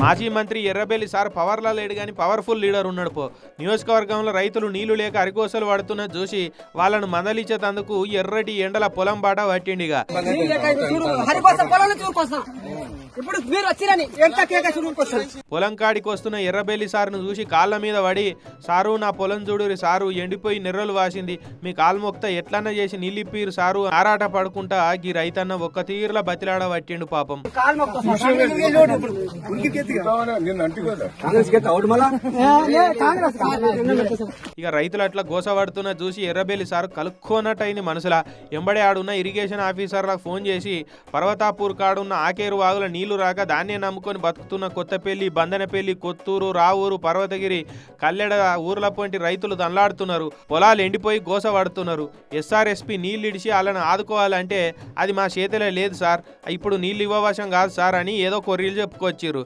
మాజీ మంత్రి ఎర్రబెల్లి సార్ పవర్లా లేడు కానీ పవర్ఫుల్ లీడర్ ఉన్నాడు పో. నియోజకవర్గంలో రైతులు నీళ్లు లేక అరికోసలు పడుతున్న చూసి వాళ్ళను మందలిచ్చేందుకు ఎర్రటి ఎండల పొలం బాట పట్టిండిగా. పొలం కాడికి వస్తున్న ఎర్రబెల్లి సార్ను చూసి కాళ్ళ మీద పడి, సారు నా పొలం చూడురి సారు, ఎండిపోయి నెర్రలు వాసింది, మీ కాలు మొక్త ఎట్లన్నా చేసి నీళ్ళిప్పిరు సారు ఆరాట పడుకుంటా గీ రైతన్న ఒక్క తీరులా బతిలాడ పట్టిండు పాపం. ఇక రైతులు అట్లా గోసపడుతున్న చూసి ఎర్రబెల్లి సార్ కలుక్కోనట్టయింది మనసులా. ఎంబడే ఆడున్న ఇరిగేషన్ ఆఫీసర్లకు ఫోన్ చేసి పర్వతాపూర్ కాడున్న ఆకేరు వాగుల నీళ్లు రాక ధాన్యం నమ్ముకొని బతుకుతున్న కొత్తపల్లి, బందనపల్లి, కొత్తూరు, రావూరు, పర్వతగిరి, కల్లెడ ఊర్ల పొంటి రైతులు దండ్లాడుతున్నారు. పొలాలు ఎండిపోయి గోసపడుతున్నారు. ఎస్ఆర్ఎస్పీ నీళ్ళు ఇడిచి వాళ్ళని ఆదుకోవాలంటే అది మా చేతిలో లేదు సార్, ఇప్పుడు నీళ్ళు ఇవ్వవశం కాదు సార్ అని ఏదో కొర్రీలు చెప్పుకొచ్చిర్రు.